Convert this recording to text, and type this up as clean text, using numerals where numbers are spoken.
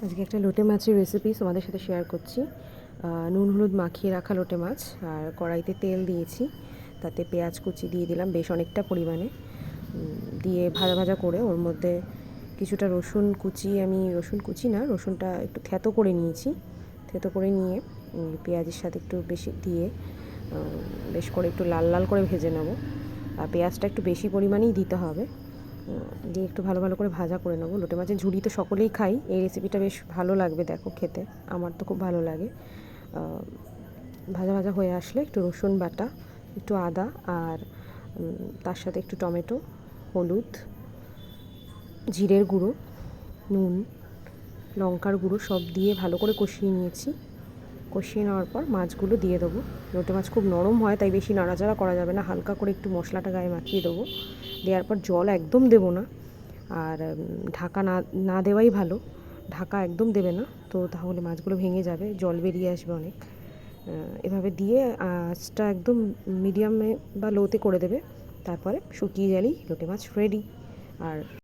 আজকে একটা লোটে মাছের রেসিপি তোমাদের সাথে শেয়ার করছি। নুন হলুদ মাখিয়ে রাখা লোটে মাছ, আর কড়াইতে তেল দিয়েছি, তাতে পেঁয়াজ কুচি দিয়ে দিলাম বেশ অনেকটা পরিমাণে, দিয়ে ভাজা ভাজা করে ওর মধ্যে কিছুটা রসুন কুচি, আমি রসুন কুচি না, রসুনটা একটু থেতো করে নিয়েছি। থেতো করে নিয়ে পেঁয়াজের সাথে একটু বেশি দিয়ে বেশ করে একটু লাল লাল করে ভেজে নেব। আর পেঁয়াজটা একটু বেশি পরিমাণেই দিতে হবে, দিয়ে একটু ভালো ভালো করে ভাজা করে নেবো। লোটে মাছের ঝুড়ি তো সকলেই খাই, এই রেসিপিটা বেশ ভালো লাগবে দেখো খেতে, আমার তো খুব ভালো লাগে। ভাজা ভাজা হয়ে আসলে একটু রসুন বাটা, একটু আদা, আর তার সাথে একটু টমেটো, হলুদ, জিরের গুঁড়ো, নুন, লঙ্কার গুঁড়ো সব দিয়ে ভালো করে কষিয়ে নিয়েছি। কষিয়ে নেওয়ার পর মাছগুলো দিয়ে দেবো। লোটে মাছ খুব নরম হয়, তাই বেশি নাড়াচাড়া করা যাবে না, হালকা করে একটু মশলাটা গায়ে মাখিয়ে দেবো। দেওয়ার পর জল একদম দেবো না, আর ঢাকা না না দেওয়াই ভালো। ঢাকা একদম দেবে না, তো তাহলে মাছগুলো ভেঙে যাবে, জল বেরিয়ে আসবে অনেক। এভাবে দিয়ে আঁচটা একদম মিডিয়ামে বা লোতে করে দেবে, তারপরে শুকিয়ে গেলেই লোটে মাছ রেডি। আর